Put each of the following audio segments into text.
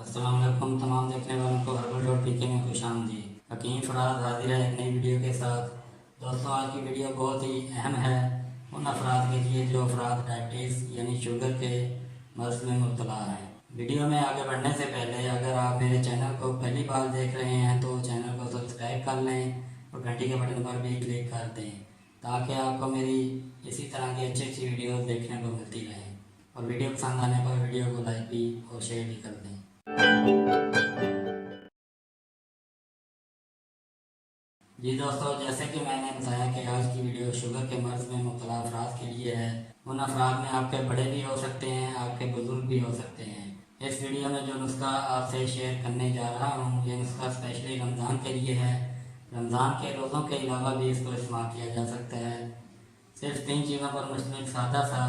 अस्सलाम वालेकुम तमाम देखने वालों को हर्बल डॉट पीके में खुश आमदीद। हकीम फराज हाजिर है एक नई वीडियो के साथ। दोस्तों, आज की वीडियो बहुत ही अहम है उन अफराद के लिए जो अफराद डायबिटीज़ यानी शुगर के मर्ज़ में मुब्तला हैं। वीडियो में आगे बढ़ने से पहले अगर आप मेरे चैनल को पहली बार देख रहे हैं तो चैनल को सब्सक्राइब कर लें और घंटी के बटन पर भी क्लिक कर दें ताकि आपको मेरी इसी तरह की अच्छी अच्छी वीडियो देखने को मिलती रहें। और वीडियो पसंद आने पर वीडियो को लाइक भी और शेयर भी कर दें। जी दोस्तों, जैसे कि मैंने बताया कि आज की वीडियो शुगर के मर्ज़ में मुब्तला अफराद के लिए है। उन अफराद में आपके बड़े भी हो सकते हैं, आपके बुजुर्ग भी हो सकते हैं। इस वीडियो में जो नुस्खा आपसे शेयर करने जा रहा हूँ ये नुस्खा स्पेशली रमज़ान के लिए है। रमज़ान के रोज़ों के अलावा भी इसको इस्तेमाल किया जा सकता है। सिर्फ 3 चीज़ों पर मुश्तमिल सादा सा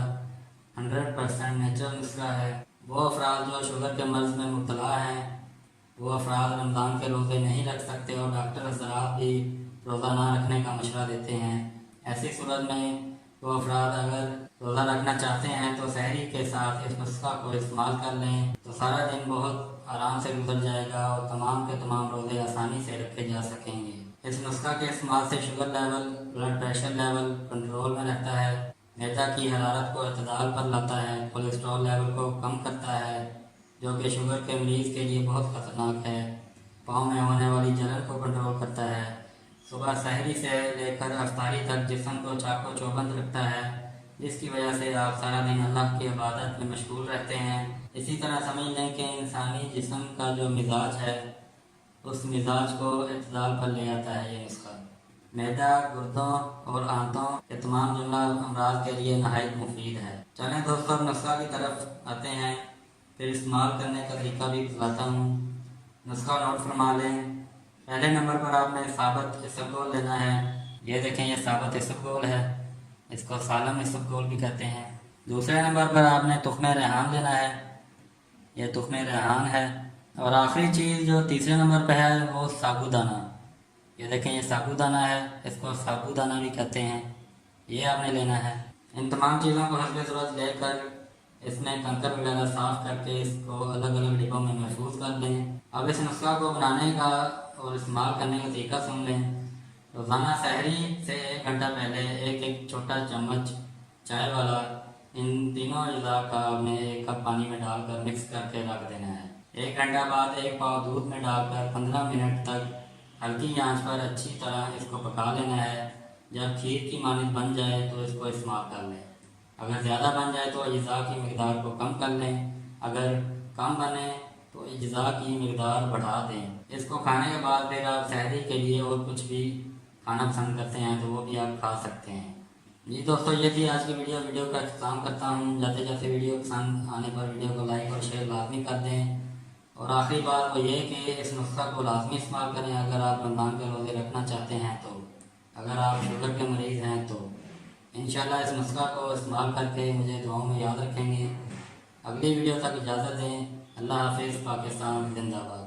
100% नेचुरल नुस्खा है। वो अफराद जो शुगर के मर्ज़ में मुब्तला हैं, वो अफराद रमज़ान के रोज़े नहीं रख सकते और डॉक्टर हज़रात भी रोज़ा ना रखने का मशवरा देते हैं। ऐसी सूरत में वो अफराद अगर रोज़ा रखना चाहते हैं तो सहरी के साथ इस नुस्खा को इस्तेमाल कर लें तो सारा दिन बहुत आराम से गुजर जाएगा और तमाम के तमाम रोज़े आसानी से रखे जा सकेंगे। इस नुस्खा के इस्तेमाल से sugar level, blood pressure level control में रहता है, मैदा की हरारत को अतदाल पर लाता है, कोलेस्ट्रॉल लेवल को कम करता है जो कि शुगर के मरीज़ के लिए बहुत ख़तरनाक है, पाँव में होने वाली जलन को कंट्रोल करता है, सुबह सहरी से लेकर अफ्तारी तक जिस्म को चाको चौबंद रखता है जिसकी वजह से आप सारा दिन अल्लाह की इबादत में मशगूल रहते हैं। इसी तरह समझ लें कि इंसानी जिस्म का जो मिजाज है उस मिजाज को इत्तदाल पर ले आता है ये नुस्खा। मैदा, गुर्दों और आंतों के तमाम जुमला अमराज के लिए नहायत मुफीद है। चलें दोस्तों, नुस्खा की तरफ आते हैं, फिर इस्तेमाल करने का तरीका भी बताता हूँ। नुस्खा नोट फरमा लें। पहले नंबर पर आपने साबुत इसबगोल लेना है। ये देखें, ये साबुत इसबगोल है, इसको सालम इसबगोल भी कहते हैं। दूसरे नंबर पर आपने तुख्मे रेहान लेना है, ये तुख्मे रेहान है। और आखिरी चीज़ जो तीसरे नंबर पर है वो साबूदाना। ये देखें, ये साबूदाना है, इसको साबूदाना भी कहते हैं, ये आपने लेना है। इन तमाम चीज़ों को हस्ब ज़रूरत लेकर इसमें कंकर वगैरह साफ़ करके इसको अलग अलग डिब्बों में महफूज कर लें। अब इस नुस्खा को बनाने का और इस्तेमाल करने का तरीका सुन लें। रोज़ाना सहरी से 1 घंटा पहले एक छोटा चम्मच चाय वाला इन तीनों अज़ा का आपने 1 कप पानी में डालकर मिक्स करके रख देना है। 1 घंटा बाद 1 पाव दूध में डालकर 15 मिनट तक हल्की आंच पर अच्छी तरह इसको पका लेना है। जब खीर की मानिंद बन जाए तो इसको इस्तेमाल कर लें। अगर ज़्यादा बन जाए तो अज्जा की मकदार को कम कर लें, अगर कम बने तो अज्जा की मकदार बढ़ा दें। इसको खाने के बाद फिर आप सहरी के लिए और कुछ भी खाना पसंद करते हैं तो वो भी आप खा सकते हैं। जी दोस्तों, ये थी आज की वीडियो का इख्तिताम करता हूँ। जाते जाते वीडियो पसंद आने पर वीडियो को लाइक और शेयर लाजमी कर दें। और आखिरी बात वो ये कि इस नुस्खा को लाजमी इस्तेमाल करें अगर आप रमज़ान के रोज़े रखना चाहते हैं तो। अगर आप शुगर के मरीज़ हैं तो इंशाल्लाह इस नुस्खा को इस्तेमाल करके मुझे दुआओं में याद रखेंगे। अगली वीडियो तक इजाज़त दें। अल्लाह हाफिज़। पाकिस्तान जिंदाबाद।